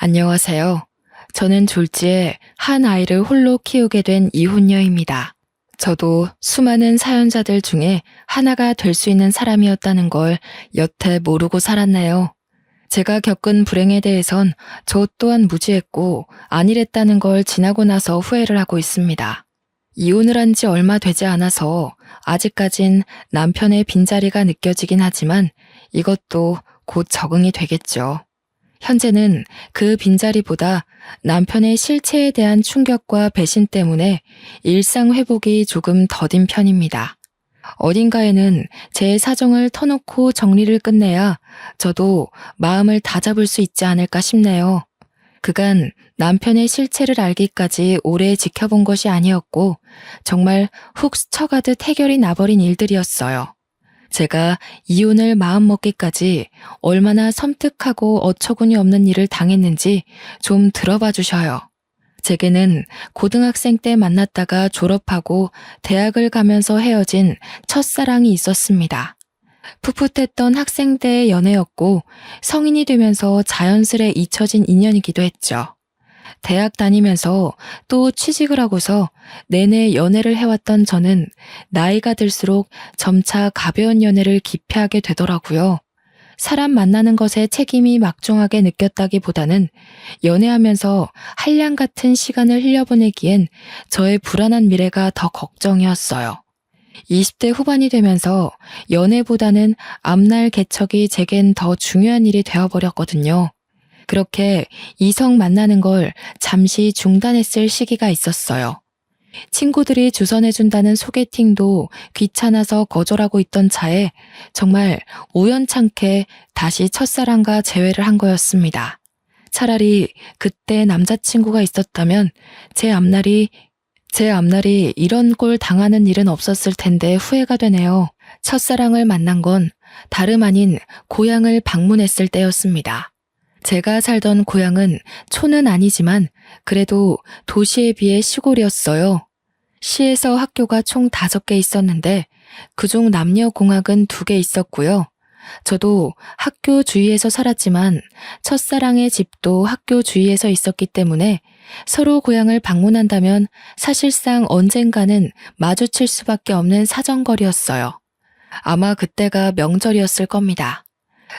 안녕하세요. 저는 졸지에 한 아이를 홀로 키우게 된 이혼녀입니다. 저도 수많은 사연자들 중에 하나가 될 수 있는 사람이었다는 걸 여태 모르고 살았네요. 제가 겪은 불행에 대해선 저 또한 무지했고 안일했다는 걸 지나고 나서 후회를 하고 있습니다. 이혼을 한 지 얼마 되지 않아서 아직까진 남편의 빈자리가 느껴지긴 하지만 이것도 곧 적응이 되겠죠. 현재는 그 빈자리보다 남편의 실체에 대한 충격과 배신 때문에 일상 회복이 조금 더딘 편입니다. 어딘가에는 제 사정을 터놓고 정리를 끝내야 저도 마음을 다잡을 수 있지 않을까 싶네요. 그간 남편의 실체를 알기까지 오래 지켜본 것이 아니었고 정말 훅 스쳐가듯 해결이 나버린 일들이었어요. 제가 이혼을 마음먹기까지 얼마나 섬뜩하고 어처구니 없는 일을 당했는지 좀 들어봐 주셔요. 제게는 고등학생 때 만났다가 졸업하고 대학을 가면서 헤어진 첫사랑이 있었습니다. 풋풋했던 학생 때의 연애였고 성인이 되면서 자연스레 잊혀진 인연이기도 했죠. 대학 다니면서 또 취직을 하고서 내내 연애를 해왔던 저는 나이가 들수록 점차 가벼운 연애를 기피하게 되더라고요. 사람 만나는 것에 책임이 막중하게 느꼈다기보다는 연애하면서 한량 같은 시간을 흘려보내기엔 저의 불안한 미래가 더 걱정이었어요. 20대 후반이 되면서 연애보다는 앞날 개척이 제겐 더 중요한 일이 되어버렸거든요. 그렇게 이성 만나는 걸 잠시 중단했을 시기가 있었어요. 친구들이 주선해준다는 소개팅도 귀찮아서 거절하고 있던 차에 정말 우연찮게 다시 첫사랑과 재회를 한 거였습니다. 차라리 그때 남자친구가 있었다면 제 앞날이 이런 꼴 당하는 일은 없었을 텐데 후회가 되네요. 첫사랑을 만난 건 다름 아닌 고향을 방문했을 때였습니다. 제가 살던 고향은 촌은 아니지만 그래도 도시에 비해 시골이었어요. 시에서 학교가 총 5개 있었는데 그중 남녀공학은 2개 있었고요. 저도 학교 주위에서 살았지만 첫사랑의 집도 학교 주위에서 있었기 때문에 서로 고향을 방문한다면 사실상 언젠가는 마주칠 수밖에 없는 사정거리였어요. 아마 그때가 명절이었을 겁니다.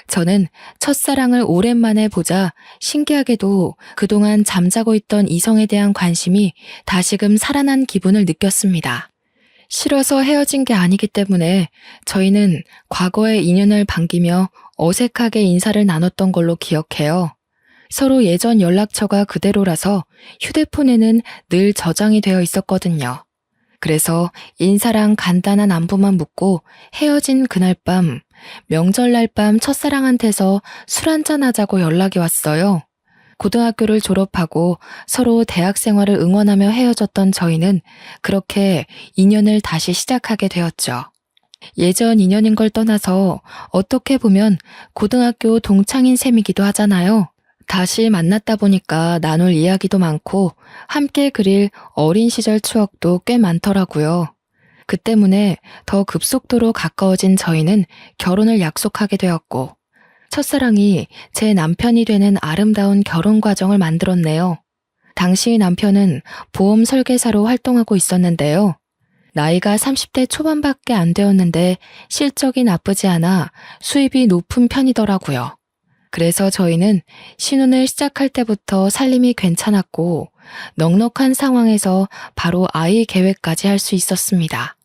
저는 첫사랑을 오랜만에 보자 신기하게도 그동안 잠자고 있던 이성에 대한 관심이 다시금 살아난 기분을 느꼈습니다. 싫어서 헤어진 게 아니기 때문에 저희는 과거의 인연을 반기며 어색하게 인사를 나눴던 걸로 기억해요. 서로 예전 연락처가 그대로라서 휴대폰에는 늘 저장이 되어 있었거든요. 그래서 인사랑 간단한 안부만 묻고 헤어진 그날 밤, 명절날 밤 첫사랑한테서 술 한잔 하자고 연락이 왔어요. 고등학교를 졸업하고 서로 대학 생활을 응원하며 헤어졌던 저희는 그렇게 인연을 다시 시작하게 되었죠. 예전 인연인 걸 떠나서 어떻게 보면 고등학교 동창인 셈이기도 하잖아요. 다시 만났다 보니까 나눌 이야기도 많고 함께 그릴 어린 시절 추억도 꽤 많더라고요. 그 때문에 더 급속도로 가까워진 저희는 결혼을 약속하게 되었고 첫사랑이 제 남편이 되는 아름다운 결혼 과정을 만들었네요. 당시 남편은 보험 설계사로 활동하고 있었는데요. 나이가 30대 초반밖에 안 되었는데 실적이 나쁘지 않아 수입이 높은 편이더라고요. 그래서 저희는 신혼을 시작할 때부터 살림이 괜찮았고 넉넉한 상황에서 바로 아이 계획까지 할 수 있었습니다.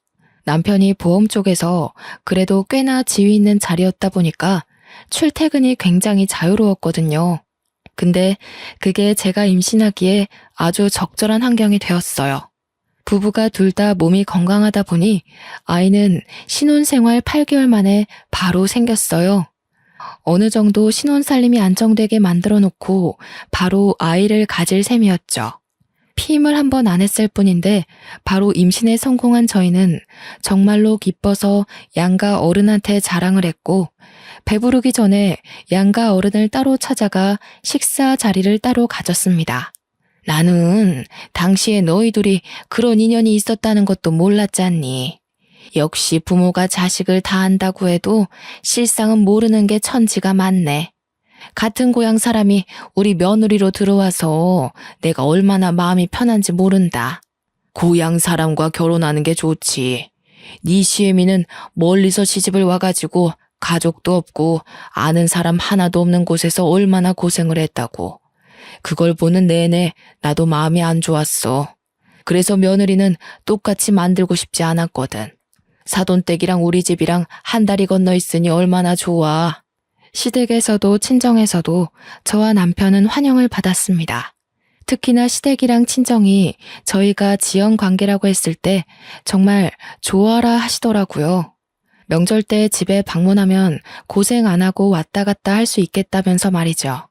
남편이 보험 쪽에서 그래도 꽤나 지위 있는 자리였다 보니까 출퇴근이 굉장히 자유로웠거든요. 근데 그게 제가 임신하기에 아주 적절한 환경이 되었어요. 부부가 둘 다 몸이 건강하다 보니 아이는 신혼생활 8개월 만에 바로 생겼어요. 어느 정도 신혼살림이 안정되게 만들어 놓고 바로 아이를 가질 셈이었죠. 피임을 한 번 안 했을 뿐인데 바로 임신에 성공한 저희는 정말로 기뻐서 양가 어른한테 자랑을 했고 배부르기 전에 양가 어른을 따로 찾아가 식사 자리를 따로 가졌습니다. 나는 당시에 너희 둘이 그런 인연이 있었다는 것도 몰랐잖니. 역시 부모가 자식을 다 안다고 해도 실상은 모르는 게 천지가 많네. 같은 고향 사람이 우리 며느리로 들어와서 내가 얼마나 마음이 편한지 모른다. 고향 사람과 결혼하는 게 좋지. 네 시애미는 멀리서 시집을 와가지고 가족도 없고 아는 사람 하나도 없는 곳에서 얼마나 고생을 했다고. 그걸 보는 내내 나도 마음이 안 좋았어. 그래서 며느리는 똑같이 만들고 싶지 않았거든. 사돈댁이랑 우리 집이랑 한 다리 건너 있으니 얼마나 좋아. 시댁에서도 친정에서도 저와 남편은 환영을 받았습니다. 특히나 시댁이랑 친정이 저희가 지연 관계라고 했을 때 정말 좋아라 하시더라고요. 명절 때 집에 방문하면 고생 안 하고 왔다 갔다 할 수 있겠다면서 말이죠.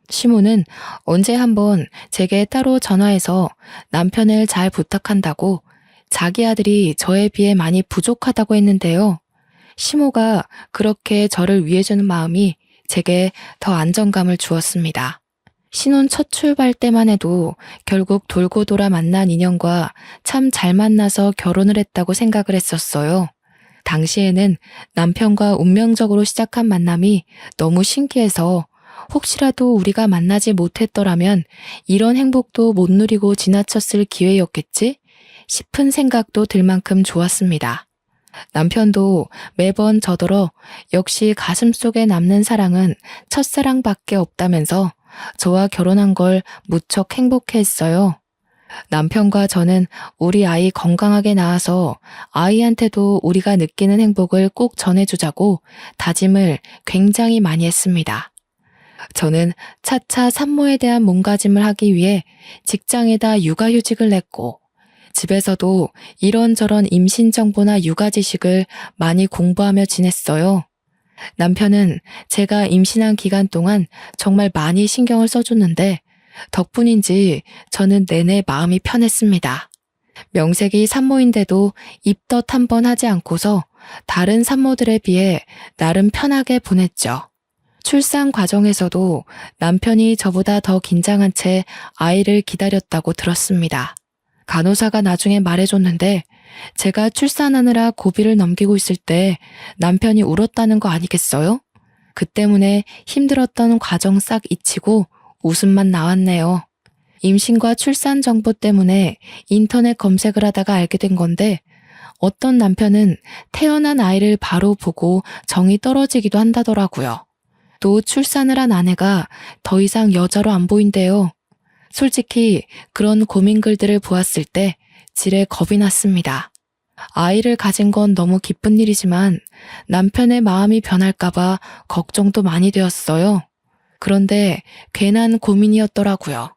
시모는 언제 한번 제게 따로 전화해서 남편을 잘 부탁한다고 자기 아들이 저에 비해 많이 부족하다고 했는데요. 시모가 그렇게 저를 위해주는 마음이 제게 더 안정감을 주었습니다. 신혼 첫 출발 때만 해도 결국 돌고 돌아 만난 인연과 참 잘 만나서 결혼을 했다고 생각을 했었어요. 당시에는 남편과 운명적으로 시작한 만남이 너무 신기해서 혹시라도 우리가 만나지 못했더라면 이런 행복도 못 누리고 지나쳤을 기회였겠지 싶은 생각도 들 만큼 좋았습니다. 남편도 매번 저더러 역시 가슴속에 남는 사랑은 첫사랑밖에 없다면서 저와 결혼한 걸 무척 행복해했어요. 남편과 저는 우리 아이 건강하게 낳아서 아이한테도 우리가 느끼는 행복을 꼭 전해주자고 다짐을 굉장히 많이 했습니다. 저는 차차 산모에 대한 몸가짐을 하기 위해 직장에다 육아휴직을 냈고 집에서도 이런저런 임신 정보나 육아 지식을 많이 공부하며 지냈어요. 남편은 제가 임신한 기간 동안 정말 많이 신경을 써줬는데 덕분인지 저는 내내 마음이 편했습니다. 명색이 산모인데도 입덧 한 번 하지 않고서 다른 산모들에 비해 나름 편하게 보냈죠. 출산 과정에서도 남편이 저보다 더 긴장한 채 아이를 기다렸다고 들었습니다. 간호사가 나중에 말해줬는데 제가 출산하느라 고비를 넘기고 있을 때 남편이 울었다는 거 아니겠어요? 그 때문에 힘들었던 과정 싹 잊히고 웃음만 나왔네요. 임신과 출산 정보 때문에 인터넷 검색을 하다가 알게 된 건데 어떤 남편은 태어난 아이를 바로 보고 정이 떨어지기도 한다더라고요. 또 출산을 한 아내가 더 이상 여자로 안 보인대요. 솔직히 그런 고민 글들을 보았을 때 지레 겁이 났습니다. 아이를 가진 건 너무 기쁜 일이지만 남편의 마음이 변할까봐 걱정도 많이 되었어요. 그런데 괜한 고민이었더라고요.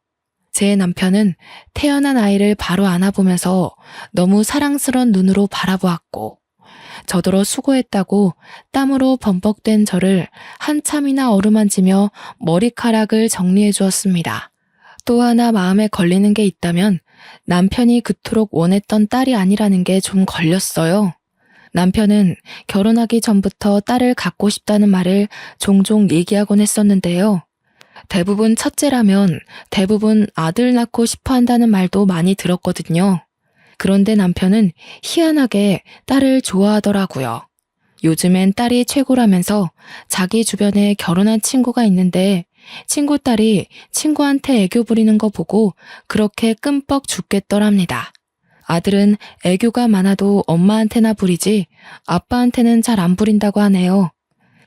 제 남편은 태어난 아이를 바로 안아보면서 너무 사랑스러운 눈으로 바라보았고 저더러 수고했다고 땀으로 범벅된 저를 한참이나 어루만지며 머리카락을 정리해 주었습니다. 또 하나 마음에 걸리는 게 있다면 남편이 그토록 원했던 딸이 아니라는 게 좀 걸렸어요. 남편은 결혼하기 전부터 딸을 갖고 싶다는 말을 종종 얘기하곤 했었는데요. 대부분 첫째라면 대부분 아들 낳고 싶어 한다는 말도 많이 들었거든요. 그런데 남편은 희한하게 딸을 좋아하더라고요. 요즘엔 딸이 최고라면서 자기 주변에 결혼한 친구가 있는데 친구 딸이 친구한테 애교 부리는 거 보고 그렇게 끔뻑 죽겠더랍니다. 아들은 애교가 많아도 엄마한테나 부리지 아빠한테는 잘 안 부린다고 하네요.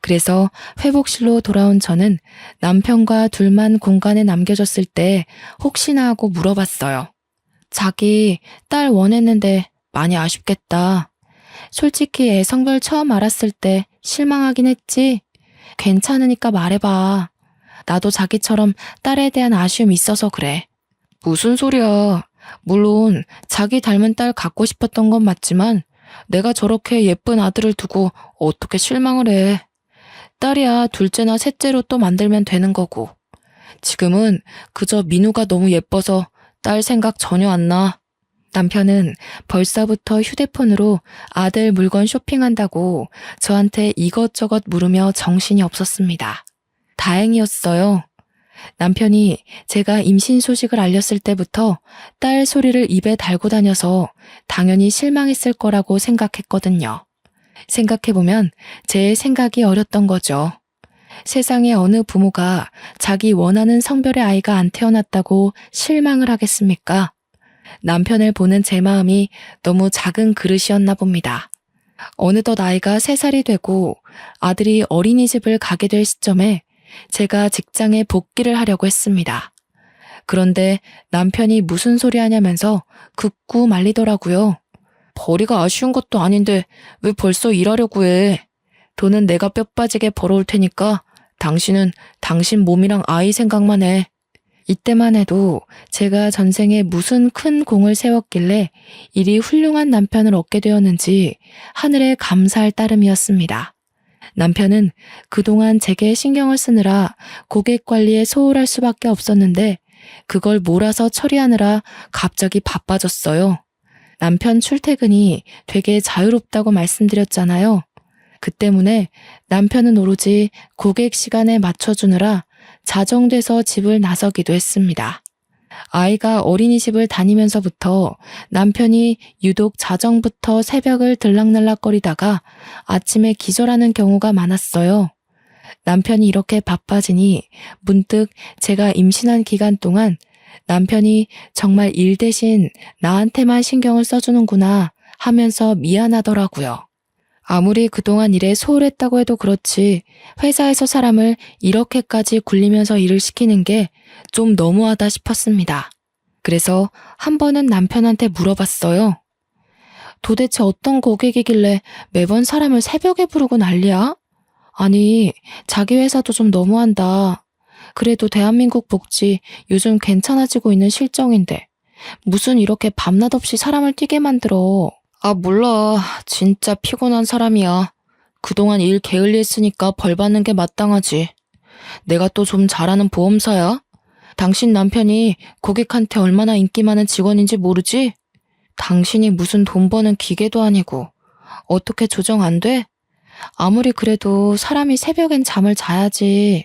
그래서 회복실로 돌아온 저는 남편과 둘만 공간에 남겨졌을 때 혹시나 하고 물어봤어요. 자기 딸 원했는데 많이 아쉽겠다. 솔직히 애 성별 처음 알았을 때 실망하긴 했지. 괜찮으니까 말해봐. 나도 자기처럼 딸에 대한 아쉬움이 있어서 그래. 무슨 소리야. 물론 자기 닮은 딸 갖고 싶었던 건 맞지만 내가 저렇게 예쁜 아들을 두고 어떻게 실망을 해. 딸이야 둘째나 셋째로 또 만들면 되는 거고. 지금은 그저 민우가 너무 예뻐서 딸 생각 전혀 안 나. 남편은 벌써부터 휴대폰으로 아들 물건 쇼핑한다고 저한테 이것저것 물으며 정신이 없었습니다. 다행이었어요. 남편이 제가 임신 소식을 알렸을 때부터 딸 소리를 입에 달고 다녀서 당연히 실망했을 거라고 생각했거든요. 생각해보면 제 생각이 어렸던 거죠. 세상에 어느 부모가 자기 원하는 성별의 아이가 안 태어났다고 실망을 하겠습니까? 남편을 보는 제 마음이 너무 작은 그릇이었나 봅니다. 어느덧 아이가 3살이 되고 아들이 어린이집을 가게 될 시점에 제가 직장에 복귀를 하려고 했습니다. 그런데 남편이 무슨 소리 하냐면서 긋고 말리더라고요. 벌이가 아쉬운 것도 아닌데 왜 벌써 일하려고 해? 돈은 내가 뼈 빠지게 벌어올 테니까 당신은 당신 몸이랑 아이 생각만 해. 이때만 해도 제가 전생에 무슨 큰 공을 세웠길래 이리 훌륭한 남편을 얻게 되었는지 하늘에 감사할 따름이었습니다. 남편은 그동안 제게 신경을 쓰느라 고객 관리에 소홀할 수밖에 없었는데 그걸 몰아서 처리하느라 갑자기 바빠졌어요. 남편 출퇴근이 되게 자유롭다고 말씀드렸잖아요. 그 때문에 남편은 오로지 고객 시간에 맞춰주느라 자정돼서 집을 나서기도 했습니다. 아이가 어린이집을 다니면서부터 남편이 유독 자정부터 새벽을 들락날락거리다가 아침에 기절하는 경우가 많았어요. 남편이 이렇게 바빠지니 문득 제가 임신한 기간 동안 남편이 정말 일 대신 나한테만 신경을 써주는구나 하면서 미안하더라고요. 아무리 그동안 일에 소홀했다고 해도 그렇지 회사에서 사람을 이렇게까지 굴리면서 일을 시키는 게 좀 너무하다 싶었습니다. 그래서 한 번은 남편한테 물어봤어요. 도대체 어떤 고객이길래 매번 사람을 새벽에 부르고 난리야? 아니, 자기 회사도 좀 너무한다. 그래도 대한민국 복지 요즘 괜찮아지고 있는 실정인데 무슨 이렇게 밤낮 없이 사람을 뛰게 만들어. 아, 몰라. 진짜 피곤한 사람이야. 그동안 일 게을리했으니까 벌 받는 게 마땅하지. 내가 또 좀 잘하는 보험사야? 당신 남편이 고객한테 얼마나 인기 많은 직원인지 모르지? 당신이 무슨 돈 버는 기계도 아니고 어떻게 조정 안 돼? 아무리 그래도 사람이 새벽엔 잠을 자야지.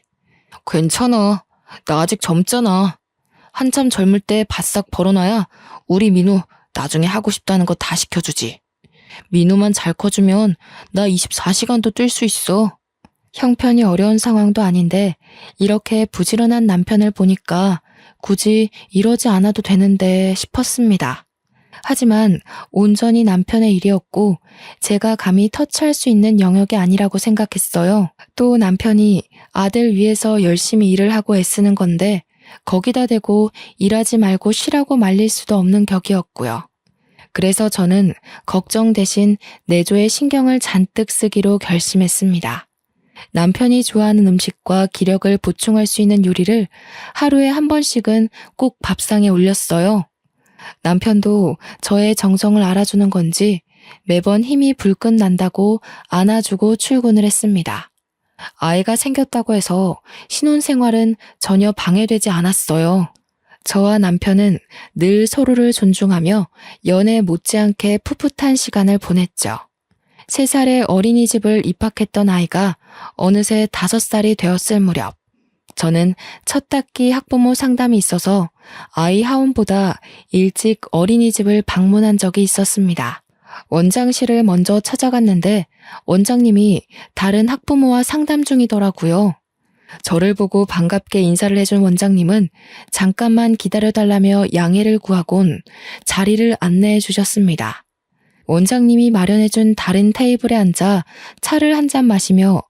괜찮아. 나 아직 젊잖아. 한참 젊을 때 바싹 벌어놔야 우리 민우 나중에 하고 싶다는 거 다 시켜주지. 민우만 잘 커주면 나 24시간도 뛸 수 있어. 형편이 어려운 상황도 아닌데 이렇게 부지런한 남편을 보니까 굳이 이러지 않아도 되는데 싶었습니다. 하지만 온전히 남편의 일이었고 제가 감히 터치할 수 있는 영역이 아니라고 생각했어요. 또 남편이 아들 위해서 열심히 일을 하고 애쓰는 건데 거기다 대고 일하지 말고 쉬라고 말릴 수도 없는 격이었고요. 그래서 저는 걱정 대신 내조에 신경을 잔뜩 쓰기로 결심했습니다. 남편이 좋아하는 음식과 기력을 보충할 수 있는 요리를 하루에 한 번씩은 꼭 밥상에 올렸어요. 남편도 저의 정성을 알아주는 건지 매번 힘이 불끈 난다고 안아주고 출근을 했습니다. 아이가 생겼다고 해서 신혼생활은 전혀 방해되지 않았어요. 저와 남편은 늘 서로를 존중하며 연애 못지않게 풋풋한 시간을 보냈죠. 3살의 어린이집을 입학했던 아이가 어느새 5살이 되었을 무렵 저는 첫 학기 학부모 상담이 있어서 아이 하원보다 일찍 어린이집을 방문한 적이 있었습니다. 원장실을 먼저 찾아갔는데 원장님이 다른 학부모와 상담 중이더라고요. 저를 보고 반갑게 인사를 해준 원장님은 잠깐만 기다려달라며 양해를 구하곤 자리를 안내해 주셨습니다. 원장님이 마련해준 다른 테이블에 앉아 차를 한 잔 마시며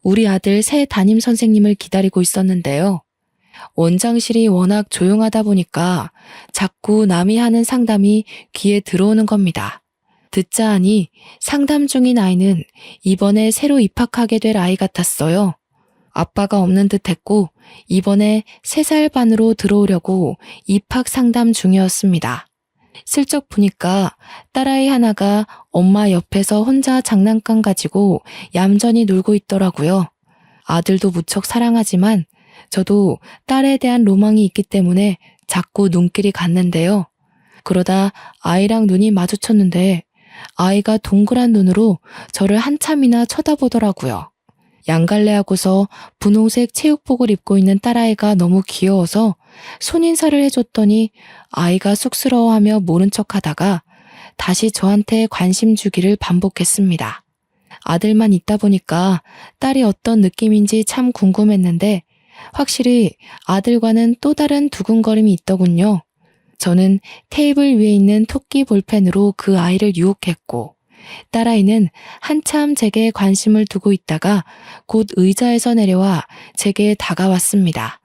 우리 아들 새 담임 선생님을 기다리고 있었는데요. 원장실이 워낙 조용하다 보니까 자꾸 남이 하는 상담이 귀에 들어오는 겁니다. 듣자 하니 상담 중인 아이는 이번에 새로 입학하게 될 아이 같았어요. 아빠가 없는 듯 했고 이번에 3살 반으로 들어오려고 입학 상담 중이었습니다. 슬쩍 보니까 딸아이 하나가 엄마 옆에서 혼자 장난감 가지고 얌전히 놀고 있더라고요. 아들도 무척 사랑하지만 저도 딸에 대한 로망이 있기 때문에 자꾸 눈길이 갔는데요. 그러다 아이랑 눈이 마주쳤는데 아이가 동그란 눈으로 저를 한참이나 쳐다보더라고요. 양갈래하고서 분홍색 체육복을 입고 있는 딸아이가 너무 귀여워서 손인사를 해줬더니 아이가 쑥스러워하며 모른 척하다가 다시 저한테 관심 주기를 반복했습니다. 아들만 있다 보니까 딸이 어떤 느낌인지 참 궁금했는데 확실히 아들과는 또 다른 두근거림이 있더군요. 저는 테이블 위에 있는 토끼 볼펜으로 그 아이를 유혹했고 딸아이는 한참 제게 관심을 두고 있다가 곧 의자에서 내려와 제게 다가왔습니다.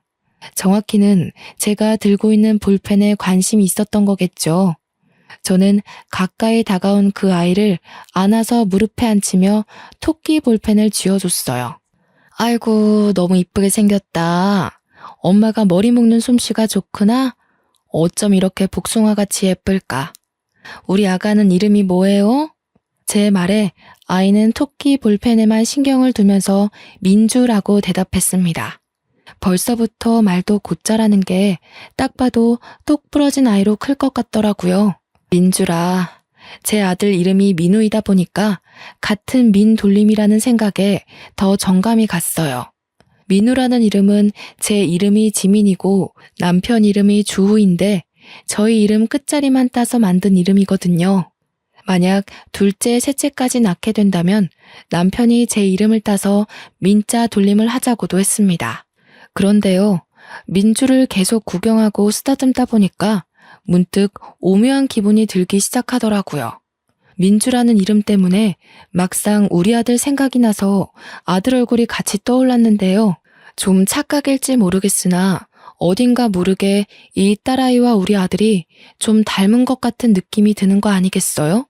정확히는 제가 들고 있는 볼펜에 관심이 있었던 거겠죠. 저는 가까이 다가온 그 아이를 안아서 무릎에 앉히며 토끼 볼펜을 쥐어줬어요. 아이고, 너무 이쁘게 생겼다. 엄마가 머리 묶는 솜씨가 좋구나. 어쩜 이렇게 복숭아같이 예쁠까? 우리 아가는 이름이 뭐예요? 제 말에 아이는 토끼 볼펜에만 신경을 두면서 민주라고 대답했습니다. 벌써부터 말도 곧잘하는 게 딱 봐도 똑 부러진 아이로 클 것 같더라고요. 민주라. 제 아들 이름이 민우이다 보니까 같은 민돌림이라는 생각에 더 정감이 갔어요. 민우라는 이름은 제 이름이 지민이고 남편 이름이 주우인데 저희 이름 끝자리만 따서 만든 이름이거든요. 만약 둘째, 셋째까지 낳게 된다면 남편이 제 이름을 따서 민자 돌림을 하자고도 했습니다. 그런데요, 민주를 계속 구경하고 쓰다듬다 보니까 문득 오묘한 기분이 들기 시작하더라고요. 민주라는 이름 때문에 막상 우리 아들 생각이 나서 아들 얼굴이 같이 떠올랐는데요. 좀 착각일지 모르겠으나 어딘가 모르게 이 딸아이와 우리 아들이 좀 닮은 것 같은 느낌이 드는 거 아니겠어요?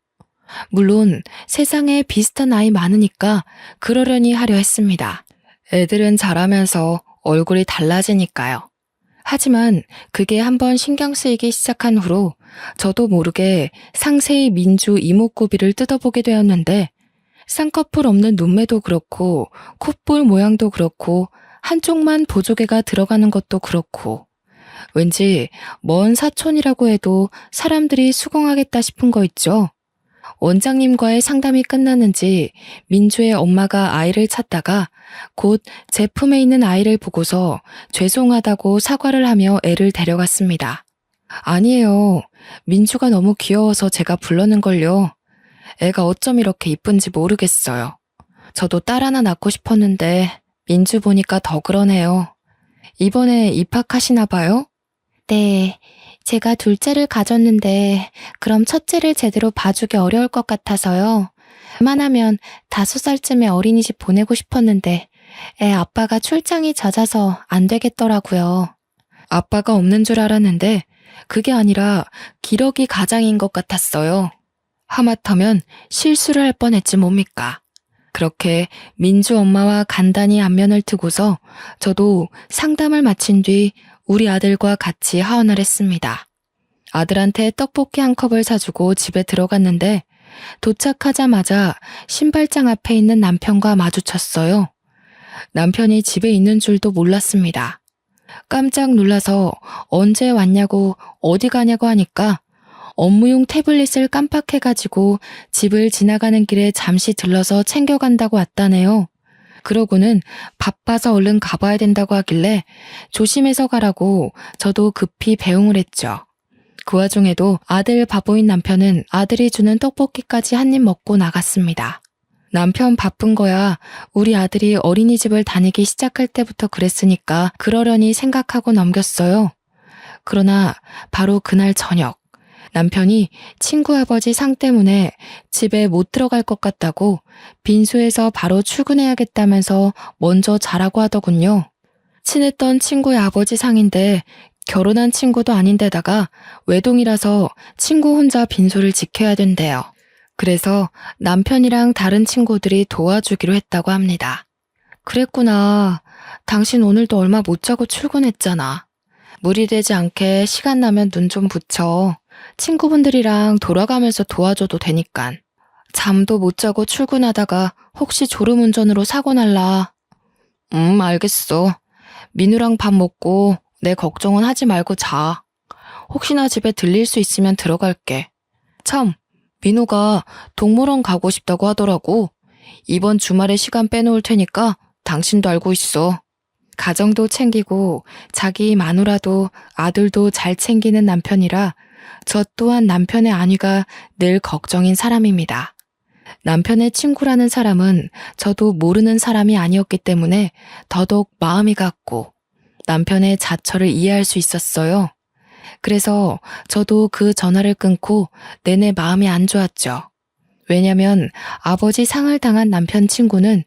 물론 세상에 비슷한 아이 많으니까 그러려니 하려 했습니다. 애들은 자라면서 얼굴이 달라지니까요. 하지만 그게 한번 신경 쓰이기 시작한 후로 저도 모르게 상세히 민주 이목구비를 뜯어보게 되었는데 쌍꺼풀 없는 눈매도 그렇고 콧볼 모양도 그렇고 한쪽만 보조개가 들어가는 것도 그렇고 왠지 먼 사촌이라고 해도 사람들이 수긍하겠다 싶은 거 있죠. 원장님과의 상담이 끝났는지 민주의 엄마가 아이를 찾다가 곧 제품에 있는 아이를 보고서 죄송하다고 사과를 하며 애를 데려갔습니다. 아니에요. 민주가 너무 귀여워서 제가 불렀는걸요. 애가 어쩜 이렇게 이쁜지 모르겠어요. 저도 딸 하나 낳고 싶었는데 민주 보니까 더 그러네요. 이번에 입학하시나 봐요? 네. 제가 둘째를 가졌는데 그럼 첫째를 제대로 봐주기 어려울 것 같아서요. 웬만하면 5살쯤에 어린이집 보내고 싶었는데 애 아빠가 출장이 잦아서 안 되겠더라고요. 아빠가 없는 줄 알았는데 그게 아니라 기러기 가장인 것 같았어요. 하마터면 실수를 할 뻔했지 뭡니까. 그렇게 민주 엄마와 간단히 안면을 트고서 저도 상담을 마친 뒤 우리 아들과 같이 하원을 했습니다. 아들한테 떡볶이 한 컵을 사주고 집에 들어갔는데 도착하자마자 신발장 앞에 있는 남편과 마주쳤어요. 남편이 집에 있는 줄도 몰랐습니다. 깜짝 놀라서 언제 왔냐고 어디 가냐고 하니까 업무용 태블릿을 깜빡해가지고 집을 지나가는 길에 잠시 들러서 챙겨간다고 왔다네요. 그러고는 바빠서 얼른 가봐야 된다고 하길래 조심해서 가라고 저도 급히 배웅을 했죠. 그 와중에도 아들 바보인 남편은 아들이 주는 떡볶이까지 한 입 먹고 나갔습니다. 남편 바쁜 거야 우리 아들이 어린이집을 다니기 시작할 때부터 그랬으니까 그러려니 생각하고 넘겼어요. 그러나 바로 그날 저녁 남편이 친구 아버지 상 때문에 집에 못 들어갈 것 같다고 빈소에서 바로 출근해야겠다면서 먼저 자라고 하더군요. 친했던 친구의 아버지 상인데 결혼한 친구도 아닌데다가 외동이라서 친구 혼자 빈소를 지켜야 된대요. 그래서 남편이랑 다른 친구들이 도와주기로 했다고 합니다. 그랬구나. 당신 오늘도 얼마 못 자고 출근했잖아. 무리되지 않게 시간 나면 눈 좀 붙여. 친구분들이랑 돌아가면서 도와줘도 되니깐. 잠도 못 자고 출근하다가 혹시 졸음운전으로 사고 날라. 알겠어. 민우랑 밥 먹고 내 걱정은 하지 말고 자. 혹시나 집에 들릴 수 있으면 들어갈게. 참, 민우가 동물원 가고 싶다고 하더라고. 이번 주말에 시간 빼놓을 테니까 당신도 알고 있어. 가정도 챙기고 자기 마누라도 아들도 잘 챙기는 남편이라 저 또한 남편의 안위가 늘 걱정인 사람입니다. 남편의 친구라는 사람은 저도 모르는 사람이 아니었기 때문에 더더욱 마음이 갔고 남편의 자처를 이해할 수 있었어요. 그래서 저도 그 전화를 끊고 내내 마음이 안 좋았죠. 왜냐면 아버지 상을 당한 남편 친구는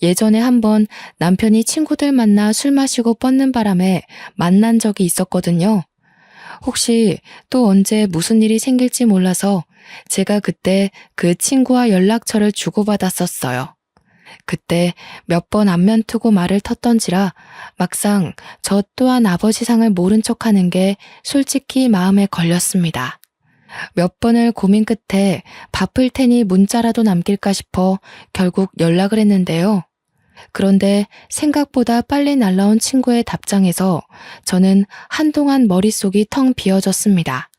예전에 한번 남편이 친구들 만나 술 마시고 뻗는 바람에 만난 적이 있었거든요. 혹시 또 언제 무슨 일이 생길지 몰라서 제가 그때 그 친구와 연락처를 주고받았었어요. 그때 몇 번 안면 트고 말을 텄던지라 막상 저 또한 아버지 상을 모른 척하는 게 솔직히 마음에 걸렸습니다. 몇 번을 고민 끝에 바쁠 테니 문자라도 남길까 싶어 결국 연락을 했는데요. 그런데 생각보다 빨리 날라온 친구의 답장에서 저는 한동안 머릿속이 텅 비어졌습니다.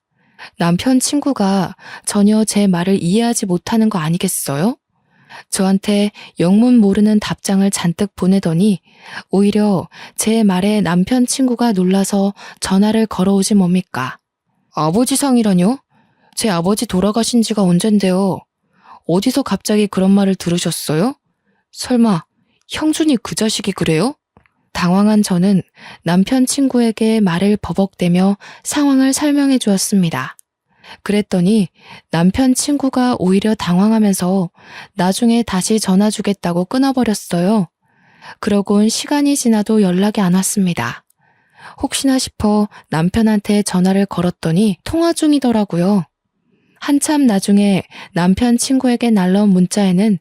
남편 친구가 전혀 제 말을 이해하지 못하는 거 아니겠어요? 저한테 영문 모르는 답장을 잔뜩 보내더니 오히려 제 말에 남편 친구가 놀라서 전화를 걸어오지 뭡니까? 아버지 상이라뇨? 제 아버지 돌아가신 지가 언젠데요. 어디서 갑자기 그런 말을 들으셨어요? 설마 형준이 그 자식이 그래요? 당황한 저는 남편 친구에게 말을 버벅대며 상황을 설명해 주었습니다. 그랬더니 남편 친구가 오히려 당황하면서 나중에 다시 전화 주겠다고 끊어버렸어요. 그러곤 시간이 지나도 연락이 안 왔습니다. 혹시나 싶어 남편한테 전화를 걸었더니 통화 중이더라고요. 한참 나중에 남편 친구에게 날라온 문자에는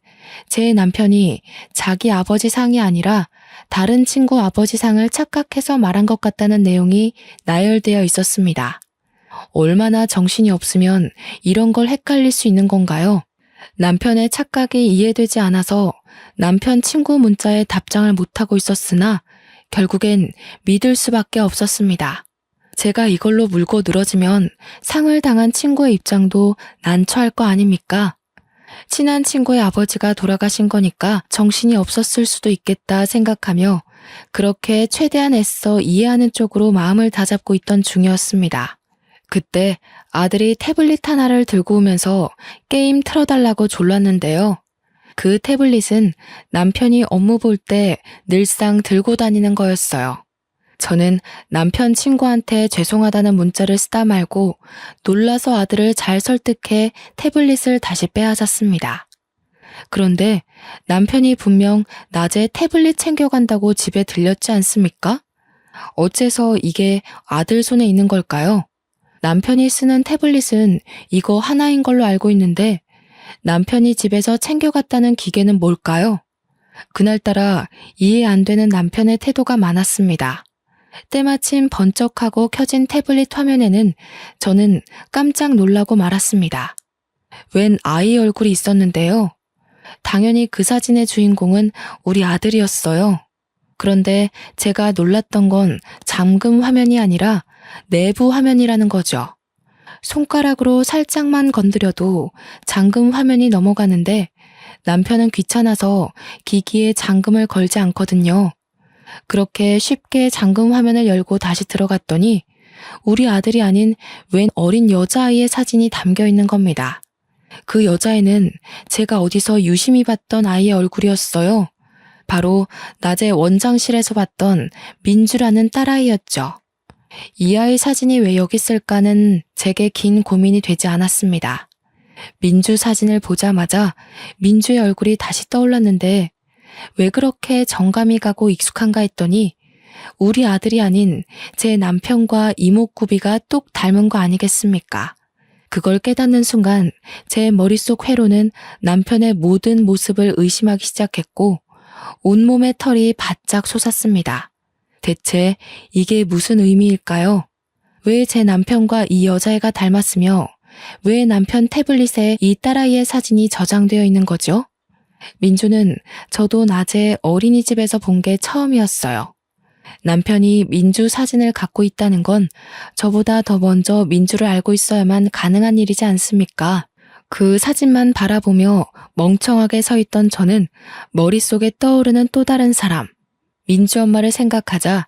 제 남편이 자기 아버지 상이 아니라 다른 친구 아버지 상을 착각해서 말한 것 같다는 내용이 나열되어 있었습니다. 얼마나 정신이 없으면 이런 걸 헷갈릴 수 있는 건가요? 남편의 착각이 이해되지 않아서 남편 친구 문자에 답장을 못하고 있었으나 결국엔 믿을 수밖에 없었습니다. 제가 이걸로 물고 늘어지면 상을 당한 친구의 입장도 난처할 거 아닙니까? 친한 친구의 아버지가 돌아가신 거니까 정신이 없었을 수도 있겠다 생각하며 그렇게 최대한 애써 이해하는 쪽으로 마음을 다잡고 있던 중이었습니다. 그때 아들이 태블릿 하나를 들고 오면서 게임 틀어달라고 졸랐는데요. 그 태블릿은 남편이 업무 볼 때 늘상 들고 다니는 거였어요. 저는 남편 친구한테 죄송하다는 문자를 쓰다 말고 놀라서 아들을 잘 설득해 태블릿을 다시 빼앗았습니다. 그런데 남편이 분명 낮에 태블릿 챙겨간다고 집에 들렸지 않습니까? 어째서 이게 아들 손에 있는 걸까요? 남편이 쓰는 태블릿은 이거 하나인 걸로 알고 있는데 남편이 집에서 챙겨갔다는 기계는 뭘까요? 그날따라 이해 안 되는 남편의 태도가 많았습니다. 때마침 번쩍하고 켜진 태블릿 화면에는 저는 깜짝 놀라고 말았습니다. 웬 아이 얼굴이 있었는데요. 당연히 그 사진의 주인공은 우리 아들이었어요. 그런데 제가 놀랐던 건 잠금 화면이 아니라 내부 화면이라는 거죠. 손가락으로 살짝만 건드려도 잠금 화면이 넘어가는데 남편은 귀찮아서 기기에 잠금을 걸지 않거든요. 그렇게 쉽게 잠금 화면을 열고 다시 들어갔더니 우리 아들이 아닌 웬 어린 여자아이의 사진이 담겨 있는 겁니다. 그 여자애는 제가 어디서 유심히 봤던 아이의 얼굴이었어요. 바로 낮에 원장실에서 봤던 민주라는 딸아이였죠. 이 아이 사진이 왜 여기 있을까는 제게 긴 고민이 되지 않았습니다. 민주 사진을 보자마자 민주의 얼굴이 다시 떠올랐는데 왜 그렇게 정감이 가고 익숙한가 했더니 우리 아들이 아닌 제 남편과 이목구비가 똑 닮은 거 아니겠습니까? 그걸 깨닫는 순간 제 머릿속 회로는 남편의 모든 모습을 의심하기 시작했고 온몸의 털이 바짝 솟았습니다. 대체 이게 무슨 의미일까요? 왜 제 남편과 이 여자애가 닮았으며 왜 남편 태블릿에 이 딸아이의 사진이 저장되어 있는 거죠? 민주는 저도 낮에 어린이집에서 본 게 처음이었어요. 남편이 민주 사진을 갖고 있다는 건 저보다 더 먼저 민주를 알고 있어야만 가능한 일이지 않습니까? 그 사진만 바라보며 멍청하게 서 있던 저는 머릿속에 떠오르는 또 다른 사람, 민주 엄마를 생각하자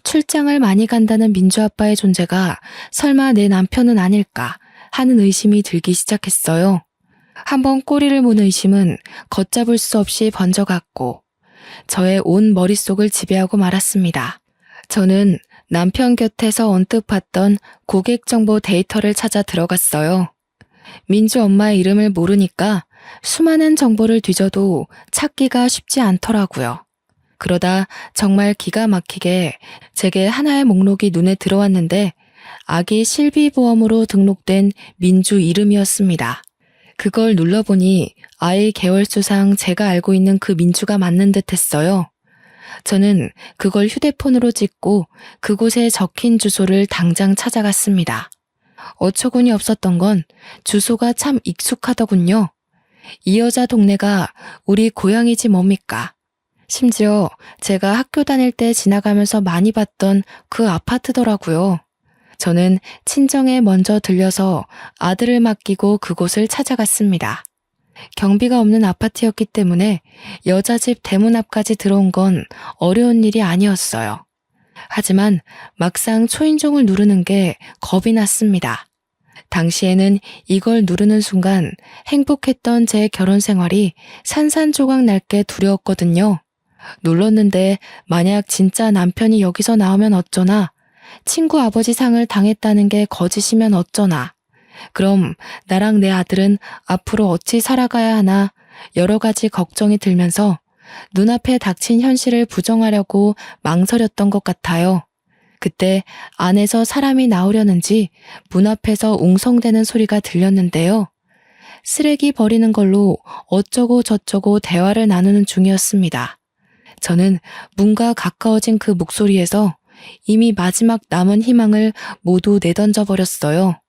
출장을 많이 간다는 민주 아빠의 존재가 설마 내 남편은 아닐까 하는 의심이 들기 시작했어요. 한번 꼬리를 무는 의심은 걷잡을 수 없이 번져갔고 저의 온 머릿속을 지배하고 말았습니다. 저는 남편 곁에서 언뜻 봤던 고객 정보 데이터를 찾아 들어갔어요. 민주 엄마의 이름을 모르니까 수많은 정보를 뒤져도 찾기가 쉽지 않더라고요. 그러다 정말 기가 막히게 제게 하나의 목록이 눈에 들어왔는데 아기 실비보험으로 등록된 민주 이름이었습니다. 그걸 눌러보니 아이 개월수상 제가 알고 있는 그 민주가 맞는 듯 했어요. 저는 그걸 휴대폰으로 찍고 그곳에 적힌 주소를 당장 찾아갔습니다. 어처구니 없었던 건 주소가 참 익숙하더군요. 이 여자 동네가 우리 고향이지 뭡니까? 심지어 제가 학교 다닐 때 지나가면서 많이 봤던 그 아파트더라고요. 저는 친정에 먼저 들려서 아들을 맡기고 그곳을 찾아갔습니다. 경비가 없는 아파트였기 때문에 여자 집 대문 앞까지 들어온 건 어려운 일이 아니었어요. 하지만 막상 초인종을 누르는 게 겁이 났습니다. 당시에는 이걸 누르는 순간 행복했던 제 결혼 생활이 산산조각 날 게 두려웠거든요. 눌렀는데 만약 진짜 남편이 여기서 나오면 어쩌나, 친구 아버지 상을 당했다는 게 거짓이면 어쩌나, 그럼 나랑 내 아들은 앞으로 어찌 살아가야 하나 여러 가지 걱정이 들면서 눈앞에 닥친 현실을 부정하려고 망설였던 것 같아요. 그때 안에서 사람이 나오려는지 문 앞에서 웅성대는 소리가 들렸는데요. 쓰레기 버리는 걸로 어쩌고 저쩌고 대화를 나누는 중이었습니다. 저는 문과 가까워진 그 목소리에서 이미 마지막 남은 희망을 모두 내던져 버렸어요.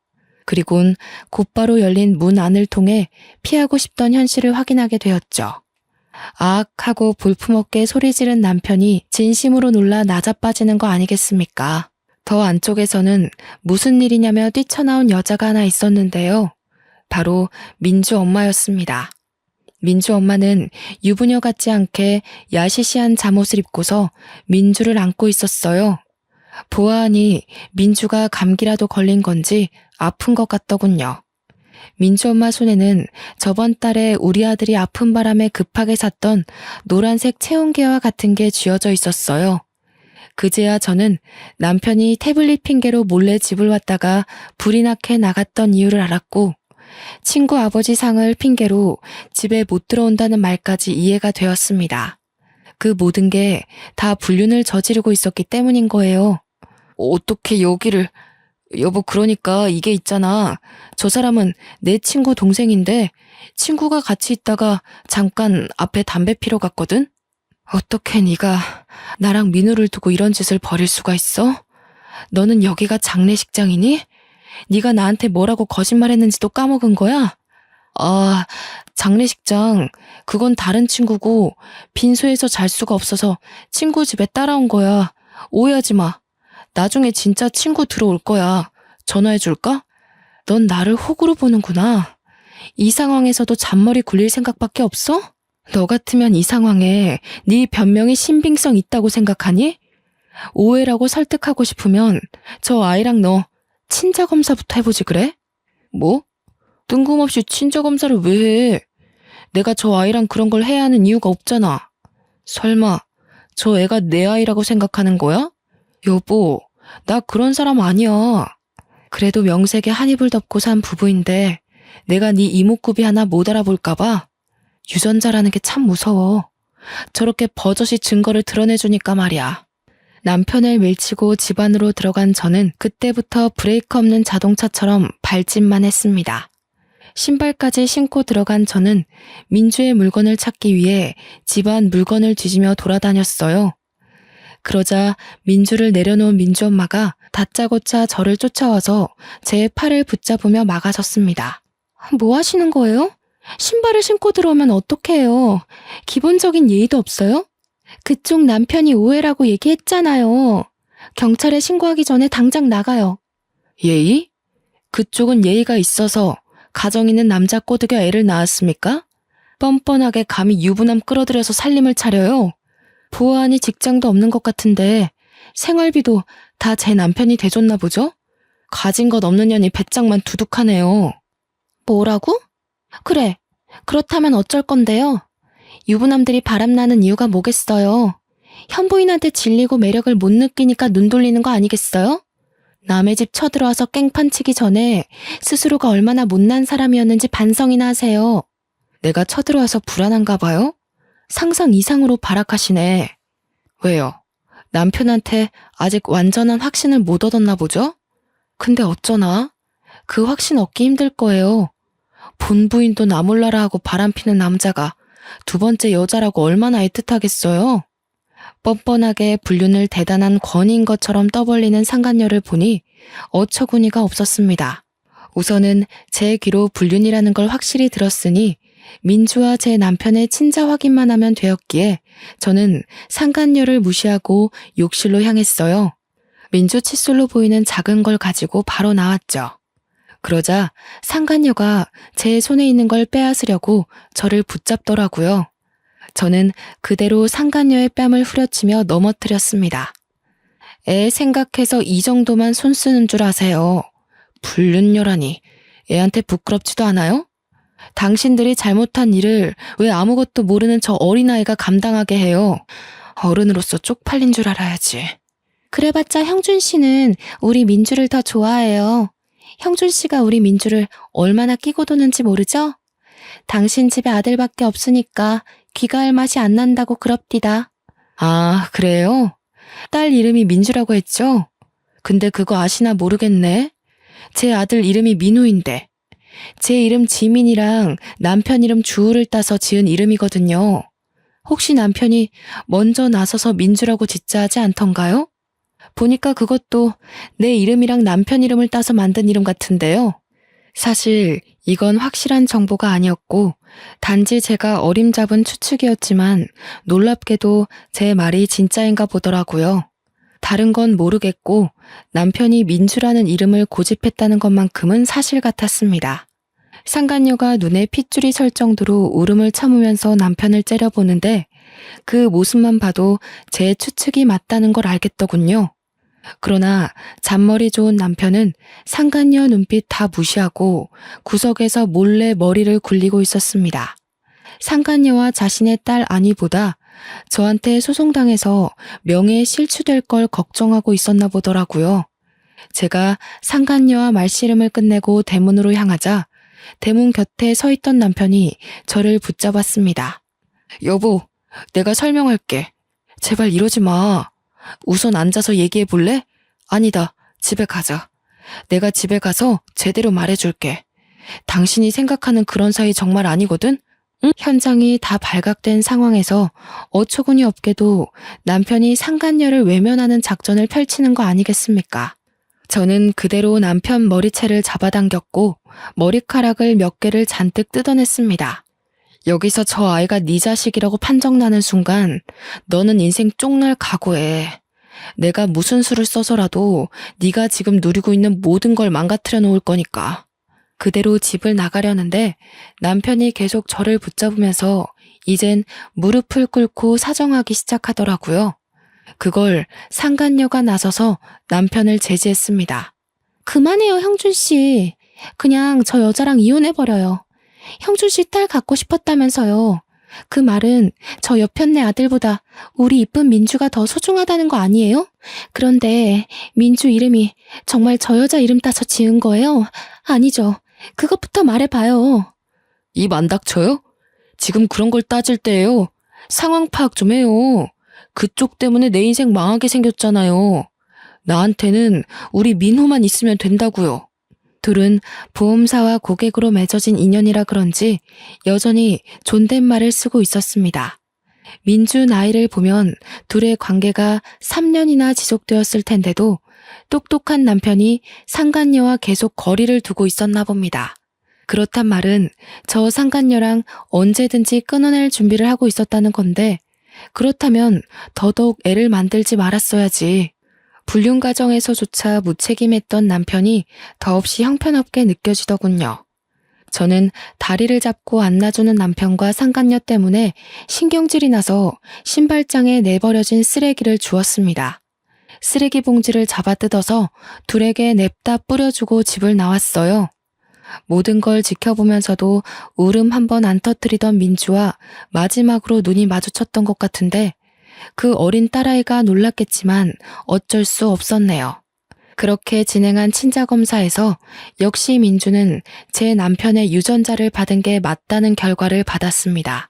그리곤 곧바로 열린 문 안을 통해 피하고 싶던 현실을 확인하게 되었죠. 아악 하고 볼품없게 소리 지른 남편이 진심으로 놀라 나자빠지는 거 아니겠습니까? 더 안쪽에서는 무슨 일이냐며 뛰쳐나온 여자가 하나 있었는데요. 바로 민주 엄마였습니다. 민주 엄마는 유부녀 같지 않게 야시시한 잠옷을 입고서 민주를 안고 있었어요. 보아하니 민주가 감기라도 걸린 건지 아픈 것 같더군요. 민주 엄마 손에는 저번 달에 우리 아들이 아픈 바람에 급하게 샀던 노란색 체온계와 같은 게 쥐어져 있었어요. 그제야 저는 남편이 태블릿 핑계로 몰래 집을 왔다가 불이 나게 나갔던 이유를 알았고, 친구 아버지 상을 핑계로 집에 못 들어온다는 말까지 이해가 되었습니다. 그 모든 게 다 불륜을 저지르고 있었기 때문인 거예요. 어떻게 여기를... 여보, 그러니까 이게 있잖아. 저 사람은 내 친구 동생인데 친구가 같이 있다가 잠깐 앞에 담배 피러 갔거든? 어떻게 네가 나랑 민우를 두고 이런 짓을 벌일 수가 있어? 너는 여기가 장례식장이니? 네가 나한테 뭐라고 거짓말했는지도 까먹은 거야? 아, 장례식장, 그건 다른 친구고 빈소에서 잘 수가 없어서 친구 집에 따라온 거야. 오해하지 마. 나중에 진짜 친구 들어올 거야. 전화해줄까? 넌 나를 호구로 보는구나. 이 상황에서도 잔머리 굴릴 생각밖에 없어? 너 같으면 이 상황에 네 변명이 신빙성 있다고 생각하니? 오해라고 설득하고 싶으면 저 아이랑 너 친자검사부터 해보지 그래? 뭐? 뜬금없이 친자검사를 왜 해? 내가 저 아이랑 그런 걸 해야 하는 이유가 없잖아. 설마 저 애가 내 아이라고 생각하는 거야? 여보, 나 그런 사람 아니야. 그래도 명색에 한 입을 덮고 산 부부인데 내가 네 이목구비 하나 못 알아볼까봐. 유전자라는 게 참 무서워. 저렇게 버젓이 증거를 드러내주니까 말이야. 남편을 밀치고 집 안으로 들어간 저는 그때부터 브레이크 없는 자동차처럼 발짓만 했습니다. 신발까지 신고 들어간 저는 민주의 물건을 찾기 위해 집안 물건을 뒤지며 돌아다녔어요. 그러자 민주를 내려놓은 민주 엄마가 다짜고짜 저를 쫓아와서 제 팔을 붙잡으며 막아섰습니다. 뭐 하시는 거예요? 신발을 신고 들어오면 어떡해요? 기본적인 예의도 없어요? 그쪽 남편이 오해라고 얘기했잖아요. 경찰에 신고하기 전에 당장 나가요. 예의? 그쪽은 예의가 있어서 가정 있는 남자 꼬드겨 애를 낳았습니까? 뻔뻔하게 감히 유부남 끌어들여서 살림을 차려요. 보아하니 직장도 없는 것 같은데 생활비도 다 제 남편이 대줬나 보죠? 가진 것 없는 년이 배짱만 두둑하네요. 뭐라고? 그래. 그렇다면 어쩔 건데요? 유부남들이 바람나는 이유가 뭐겠어요? 현부인한테 질리고 매력을 못 느끼니까 눈 돌리는 거 아니겠어요? 남의 집 쳐들어와서 깽판 치기 전에 스스로가 얼마나 못난 사람이었는지 반성이나 하세요. 내가 쳐들어와서 불안한가 봐요? 상상 이상으로 발악하시네. 왜요? 남편한테 아직 완전한 확신을 못 얻었나 보죠? 근데 어쩌나? 그 확신 얻기 힘들 거예요. 본부인도 나 몰라라 하고 바람피는 남자가 두 번째 여자라고 얼마나 애틋하겠어요? 뻔뻔하게 불륜을 대단한 권위인 것처럼 떠벌리는 상간녀를 보니 어처구니가 없었습니다. 우선은 제 귀로 불륜이라는 걸 확실히 들었으니 민주와 제 남편의 친자 확인만 하면 되었기에 저는 상간녀를 무시하고 욕실로 향했어요. 민주 칫솔로 보이는 작은 걸 가지고 바로 나왔죠. 그러자 상간녀가 제 손에 있는 걸 빼앗으려고 저를 붙잡더라고요. 저는 그대로 상간녀의 뺨을 후려치며 넘어뜨렸습니다. 애 생각해서 이 정도만 손 쓰는 줄 아세요. 불륜녀라니 애한테 부끄럽지도 않아요? 당신들이 잘못한 일을 왜 아무것도 모르는 저 어린아이가 감당하게 해요? 어른으로서 쪽팔린 줄 알아야지. 그래봤자 형준 씨는 우리 민주를 더 좋아해요. 형준 씨가 우리 민주를 얼마나 끼고 도는지 모르죠? 당신 집에 아들밖에 없으니까 귀가할 맛이 안 난다고 그럽디다. 아, 그래요? 딸 이름이 민주라고 했죠? 근데 그거 아시나 모르겠네. 제 아들 이름이 민우인데 제 이름 지민이랑 남편 이름 주우를 따서 지은 이름이거든요. 혹시 남편이 먼저 나서서 민주라고 짓자 하지 않던가요? 보니까 그것도 내 이름이랑 남편 이름을 따서 만든 이름 같은데요. 사실 이건 확실한 정보가 아니었고 단지 제가 어림잡은 추측이었지만 놀랍게도 제 말이 진짜인가 보더라고요. 다른 건 모르겠고 남편이 민주라는 이름을 고집했다는 것만큼은 사실 같았습니다. 상간녀가 눈에 핏줄이 설 정도로 울음을 참으면서 남편을 째려보는데 그 모습만 봐도 제 추측이 맞다는 걸 알겠더군요. 그러나 잔머리 좋은 남편은 상간녀 눈빛 다 무시하고 구석에서 몰래 머리를 굴리고 있었습니다. 상간녀와 자신의 딸 안위보다 저한테 소송당해서 명예에 실추될 걸 걱정하고 있었나 보더라고요. 제가 상간녀와 말씨름을 끝내고 대문으로 향하자 대문 곁에 서 있던 남편이 저를 붙잡았습니다. 여보, 내가 설명할게. 제발 이러지 마. 우선 앉아서 얘기해 볼래? 아니다, 집에 가자. 내가 집에 가서 제대로 말해줄게. 당신이 생각하는 그런 사이 정말 아니거든? 응? 현장이 다 발각된 상황에서 어처구니 없게도 남편이 상간녀를 외면하는 작전을 펼치는 거 아니겠습니까? 저는 그대로 남편 머리채를 잡아당겼고 머리카락을 몇 개를 잔뜩 뜯어냈습니다. 여기서 저 아이가 네 자식이라고 판정나는 순간 너는 인생 쪽날 각오해. 내가 무슨 수를 써서라도 네가 지금 누리고 있는 모든 걸 망가뜨려 놓을 거니까. 그대로 집을 나가려는데 남편이 계속 저를 붙잡으면서 이젠 무릎을 꿇고 사정하기 시작하더라고요. 그걸 상간녀가 나서서 남편을 제지했습니다. 그만해요, 형준 씨. 그냥 저 여자랑 이혼해버려요. 형준 씨 딸 갖고 싶었다면서요. 그 말은 저 여편네 아들보다 우리 이쁜 민주가 더 소중하다는 거 아니에요? 그런데 민주 이름이 정말 저 여자 이름 따서 지은 거예요? 아니죠. 그것부터 말해봐요. 입 안 닥쳐요? 지금 그런 걸 따질 때예요. 상황 파악 좀 해요. 그쪽 때문에 내 인생 망하게 생겼잖아요. 나한테는 우리 민호만 있으면 된다고요. 둘은 보험사와 고객으로 맺어진 인연이라 그런지 여전히 존댓말을 쓰고 있었습니다. 민주 나이를 보면 둘의 관계가 3년이나 지속되었을 텐데도 똑똑한 남편이 상간녀와 계속 거리를 두고 있었나 봅니다. 그렇단 말은 저 상간녀랑 언제든지 끊어낼 준비를 하고 있었다는 건데 그렇다면 더더욱 애를 만들지 말았어야지. 불륜 과정에서조차 무책임했던 남편이 더없이 형편없게 느껴지더군요. 저는 다리를 잡고 안아주는 남편과 상간녀 때문에 신경질이 나서 신발장에 내버려진 쓰레기를 주웠습니다. 쓰레기 봉지를 잡아 뜯어서 둘에게 냅다 뿌려주고 집을 나왔어요. 모든 걸 지켜보면서도 울음 한 번 안 터뜨리던 민주와 마지막으로 눈이 마주쳤던 것 같은데 그 어린 딸아이가 놀랐겠지만 어쩔 수 없었네요. 그렇게 진행한 친자검사에서 역시 민주는 제 남편의 유전자를 받은 게 맞다는 결과를 받았습니다.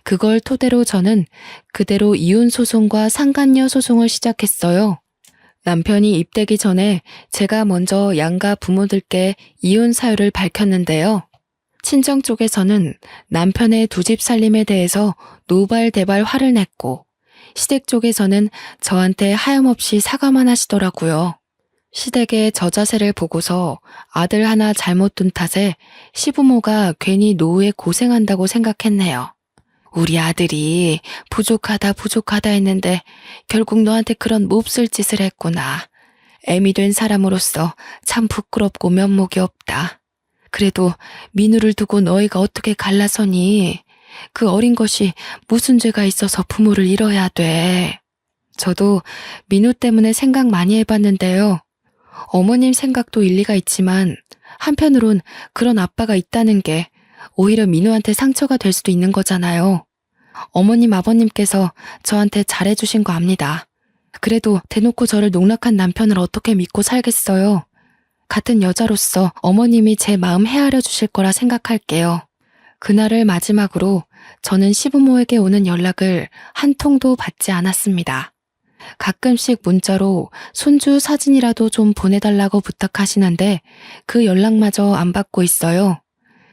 그걸 토대로 저는 그대로 이혼소송과 상간녀 소송을 시작했어요. 남편이 입대기 전에 제가 먼저 양가 부모들께 이혼 사유를 밝혔는데요. 친정 쪽에서는 남편의 두 집 살림에 대해서 노발대발 화를 냈고 시댁 쪽에서는 저한테 하염없이 사과만 하시더라고요. 시댁의 저 자세를 보고서 아들 하나 잘못 둔 탓에 시부모가 괜히 노후에 고생한다고 생각했네요. 우리 아들이 부족하다 했는데 결국 너한테 그런 몹쓸 짓을 했구나. 애미 된 사람으로서 참 부끄럽고 면목이 없다. 그래도 민우를 두고 너희가 어떻게 갈라서니? 그 어린 것이 무슨 죄가 있어서 부모를 잃어야 돼. 저도 민우 때문에 생각 많이 해봤는데요. 어머님 생각도 일리가 있지만 한편으론 그런 아빠가 있다는 게 오히려 민우한테 상처가 될 수도 있는 거잖아요. 어머님 아버님께서 저한테 잘해주신 거 압니다. 그래도 대놓고 저를 농락한 남편을 어떻게 믿고 살겠어요. 같은 여자로서 어머님이 제 마음 헤아려 주실 거라 생각할게요. 그날을 마지막으로 저는 시부모에게 오는 연락을 한 통도 받지 않았습니다. 가끔씩 문자로 손주 사진이라도 좀 보내달라고 부탁하시는데 그 연락마저 안 받고 있어요.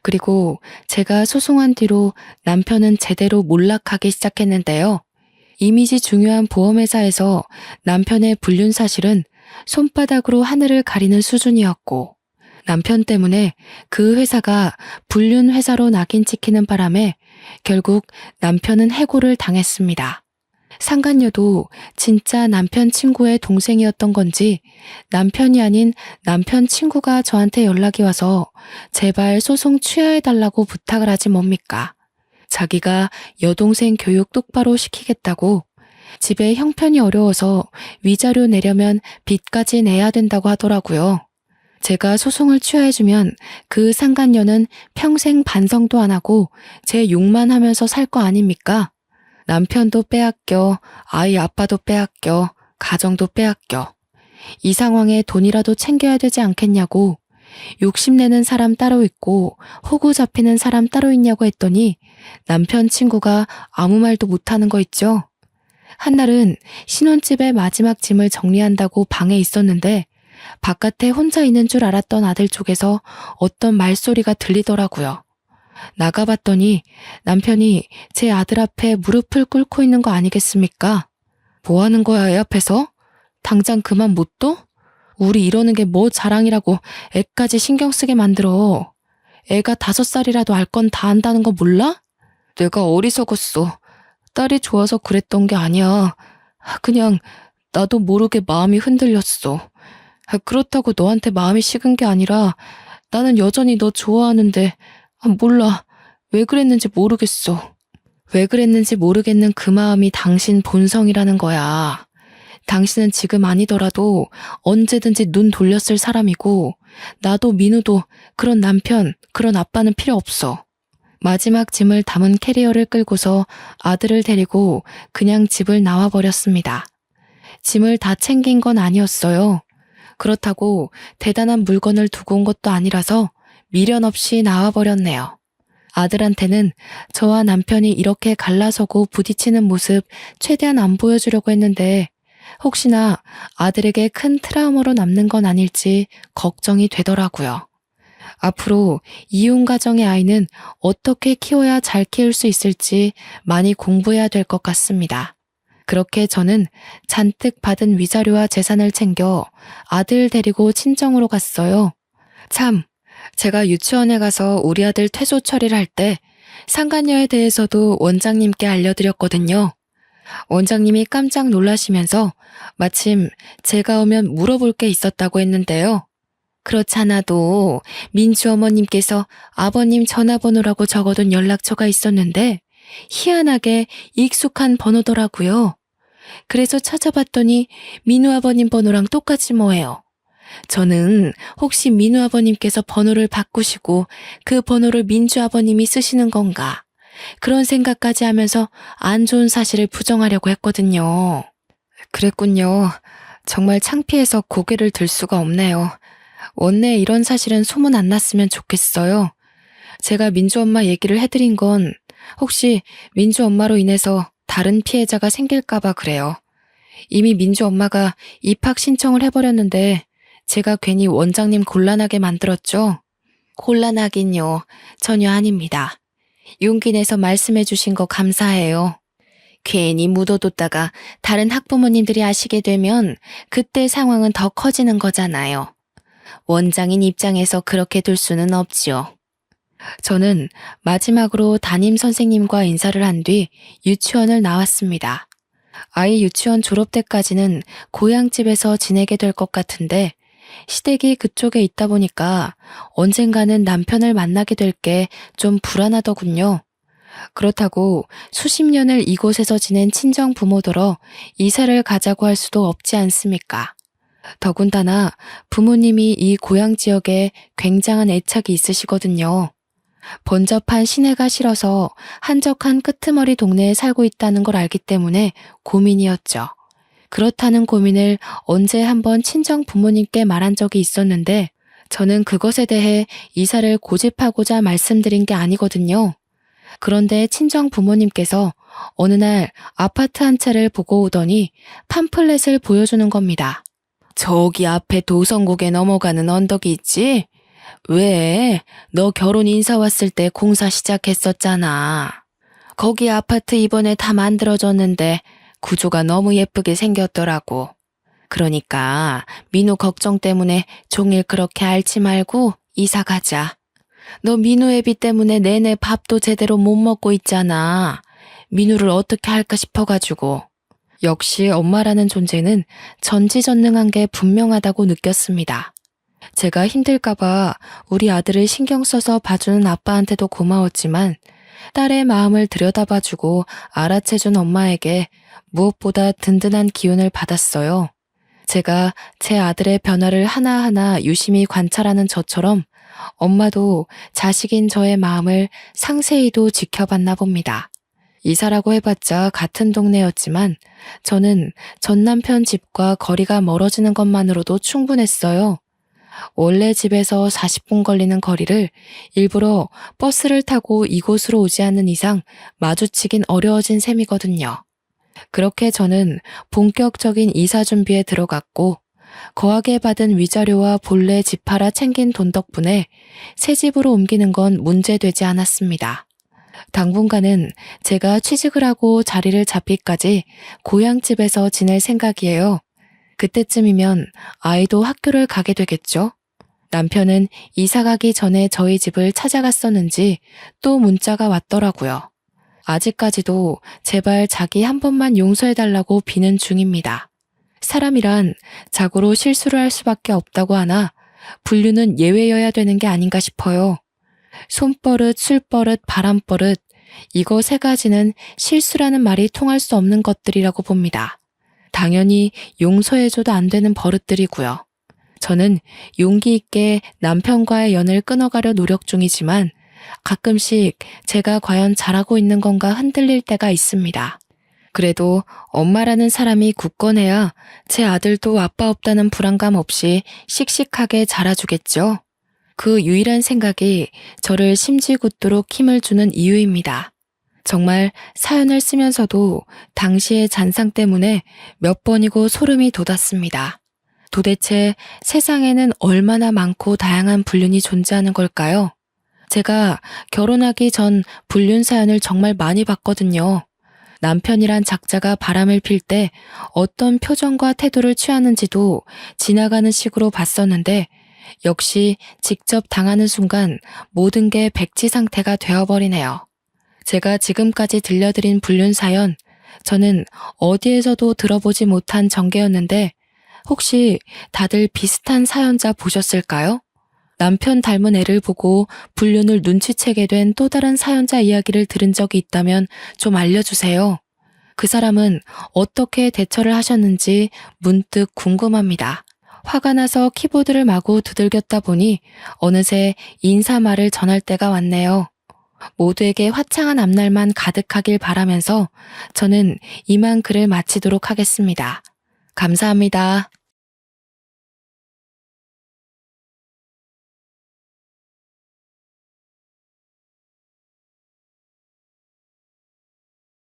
그리고 제가 소송한 뒤로 남편은 제대로 몰락하기 시작했는데요. 이미지 중요한 보험회사에서 남편의 불륜 사실은 손바닥으로 하늘을 가리는 수준이었고 남편 때문에 그 회사가 불륜 회사로 낙인 찍히는 바람에 결국 남편은 해고를 당했습니다. 상간녀도 진짜 남편 친구의 동생이었던 건지 남편이 아닌 남편 친구가 저한테 연락이 와서 제발 소송 취하해달라고 부탁을 하지 뭡니까? 자기가 여동생 교육 똑바로 시키겠다고 집에 형편이 어려워서 위자료 내려면 빚까지 내야 된다고 하더라고요. 제가 소송을 취하해주면 그 상간녀는 평생 반성도 안 하고 제 욕만 하면서 살 거 아닙니까? 남편도 빼앗겨, 아이 아빠도 빼앗겨, 가정도 빼앗겨. 이 상황에 돈이라도 챙겨야 되지 않겠냐고 욕심내는 사람 따로 있고 호구 잡히는 사람 따로 있냐고 했더니 남편 친구가 아무 말도 못하는 거 있죠. 한날은 신혼집에 마지막 짐을 정리한다고 방에 있었는데 바깥에 혼자 있는 줄 알았던 아들 쪽에서 어떤 말소리가 들리더라고요. 나가봤더니 남편이 제 아들 앞에 무릎을 꿇고 있는 거 아니겠습니까? 뭐 하는 거야, 애 앞에서? 당장 그만 못 둬? 우리 이러는 게 뭐 자랑이라고 애까지 신경 쓰게 만들어. 애가 5살이라도 알 건 다 안다는 거 몰라? 내가 어리석었어. 딸이 좋아서 그랬던 게 아니야. 그냥 나도 모르게 마음이 흔들렸어. 그렇다고 너한테 마음이 식은 게 아니라 나는 여전히 너 좋아하는데 몰라. 왜 그랬는지 모르겠어. 왜 그랬는지 모르겠는 그 마음이 당신 본성이라는 거야. 당신은 지금 아니더라도 언제든지 눈 돌렸을 사람이고 나도 민우도 그런 남편, 그런 아빠는 필요 없어. 마지막 짐을 담은 캐리어를 끌고서 아들을 데리고 그냥 집을 나와버렸습니다. 짐을 다 챙긴 건 아니었어요. 그렇다고 대단한 물건을 두고 온 것도 아니라서 미련 없이 나와버렸네요. 아들한테는 저와 남편이 이렇게 갈라서고 부딪히는 모습 최대한 안 보여주려고 했는데 혹시나 아들에게 큰 트라우마로 남는 건 아닐지 걱정이 되더라고요. 앞으로 이혼 가정의 아이는 어떻게 키워야 잘 키울 수 있을지 많이 공부해야 될 것 같습니다. 그렇게 저는 잔뜩 받은 위자료와 재산을 챙겨 아들 데리고 친정으로 갔어요. 참, 제가 유치원에 가서 우리 아들 퇴소 처리를 할 때 상간녀에 대해서도 원장님께 알려드렸거든요. 원장님이 깜짝 놀라시면서 마침 제가 오면 물어볼 게 있었다고 했는데요. 그렇잖아도 민주 어머님께서 아버님 전화번호라고 적어둔 연락처가 있었는데 희한하게 익숙한 번호더라고요. 그래서 찾아봤더니 민우 아버님 번호랑 똑같이 뭐예요. 저는 혹시 민우 아버님께서 번호를 바꾸시고 그 번호를 민주 아버님이 쓰시는 건가? 그런 생각까지 하면서 안 좋은 사실을 부정하려고 했거든요. 그랬군요. 정말 창피해서 고개를 들 수가 없네요. 원래 이런 사실은 소문 안 났으면 좋겠어요. 제가 민주 엄마 얘기를 해드린 건 혹시 민주 엄마로 인해서 다른 피해자가 생길까봐 그래요. 이미 민주 엄마가 입학 신청을 해버렸는데 제가 괜히 원장님 곤란하게 만들었죠? 곤란하긴요. 전혀 아닙니다. 용기 내서 말씀해 주신 거 감사해요. 괜히 묻어뒀다가 다른 학부모님들이 아시게 되면 그때 상황은 더 커지는 거잖아요. 원장인 입장에서 그렇게 둘 수는 없지요. 저는 마지막으로 담임 선생님과 인사를 한 뒤 유치원을 나왔습니다. 아이 유치원 졸업 때까지는 고향집에서 지내게 될 것 같은데 시댁이 그쪽에 있다 보니까 언젠가는 남편을 만나게 될 게 좀 불안하더군요. 그렇다고 수십 년을 이곳에서 지낸 친정 부모더러 이사를 가자고 할 수도 없지 않습니까? 더군다나 부모님이 이 고향 지역에 굉장한 애착이 있으시거든요. 번잡한 시내가 싫어서 한적한 끄트머리 동네에 살고 있다는 걸 알기 때문에 고민이었죠. 그렇다는 고민을 언제 한번 친정 부모님께 말한 적이 있었는데 저는 그것에 대해 이사를 고집하고자 말씀드린 게 아니거든요. 그런데 친정 부모님께서 어느 날 아파트 한 채를 보고 오더니 팜플렛을 보여주는 겁니다. 저기 앞에 도성국에 넘어가는 언덕이 있지? 왜? 너 결혼 인사 왔을 때 공사 시작했었잖아. 거기 아파트 이번에 다 만들어졌는데 구조가 너무 예쁘게 생겼더라고. 그러니까 민우 걱정 때문에 종일 그렇게 앓지 말고 이사 가자. 너 민우 애비 때문에 내내 밥도 제대로 못 먹고 있잖아. 민우를 어떻게 할까 싶어가지고. 역시 엄마라는 존재는 전지전능한 게 분명하다고 느꼈습니다. 제가 힘들까봐 우리 아들을 신경 써서 봐주는 아빠한테도 고마웠지만 딸의 마음을 들여다봐주고 알아채준 엄마에게 무엇보다 든든한 기운을 받았어요. 제가 제 아들의 변화를 하나하나 유심히 관찰하는 저처럼 엄마도 자식인 저의 마음을 상세히도 지켜봤나 봅니다. 이사라고 해봤자 같은 동네였지만 저는 전 남편 집과 거리가 멀어지는 것만으로도 충분했어요. 원래 집에서 40분 걸리는 거리를 일부러 버스를 타고 이곳으로 오지 않는 이상 마주치긴 어려워진 셈이거든요. 그렇게 저는 본격적인 이사 준비에 들어갔고 거하게 받은 위자료와 본래 집 팔아 챙긴 돈 덕분에 새 집으로 옮기는 건 문제되지 않았습니다. 당분간은 제가 취직을 하고 자리를 잡기까지 고향집에서 지낼 생각이에요. 그때쯤이면 아이도 학교를 가게 되겠죠? 남편은 이사 가기 전에 저희 집을 찾아갔었는지 또 문자가 왔더라고요. 아직까지도 제발 자기 한 번만 용서해달라고 비는 중입니다. 사람이란 자고로 실수를 할 수밖에 없다고 하나 분류는 예외여야 되는 게 아닌가 싶어요. 손버릇, 술버릇, 바람버릇 이거 세 가지는 실수라는 말이 통할 수 없는 것들이라고 봅니다. 당연히 용서해줘도 안 되는 버릇들이고요. 저는 용기 있게 남편과의 연을 끊어가려 노력 중이지만 가끔씩 제가 과연 잘하고 있는 건가 흔들릴 때가 있습니다. 그래도 엄마라는 사람이 굳건해야 제 아들도 아빠 없다는 불안감 없이 씩씩하게 자라주겠죠. 그 유일한 생각이 저를 심지궂도록 힘을 주는 이유입니다. 정말 사연을 쓰면서도 당시의 잔상 때문에 몇 번이고 소름이 돋았습니다. 도대체 세상에는 얼마나 많고 다양한 불륜이 존재하는 걸까요? 제가 결혼하기 전 불륜 사연을 정말 많이 봤거든요. 남편이란 작자가 바람을 필 때 어떤 표정과 태도를 취하는지도 지나가는 식으로 봤었는데 역시 직접 당하는 순간 모든 게 백지 상태가 되어버리네요. 제가 지금까지 들려드린 불륜 사연, 저는 어디에서도 들어보지 못한 전개였는데 혹시 다들 비슷한 사연자 보셨을까요? 남편 닮은 애를 보고 불륜을 눈치채게 된 또 다른 사연자 이야기를 들은 적이 있다면 좀 알려주세요. 그 사람은 어떻게 대처를 하셨는지 문득 궁금합니다. 화가 나서 키보드를 마구 두들겼다 보니 어느새 인사말을 전할 때가 왔네요. 모두에게 화창한 앞날만 가득하길 바라면서 저는 이만 글을 마치도록 하겠습니다. 감사합니다.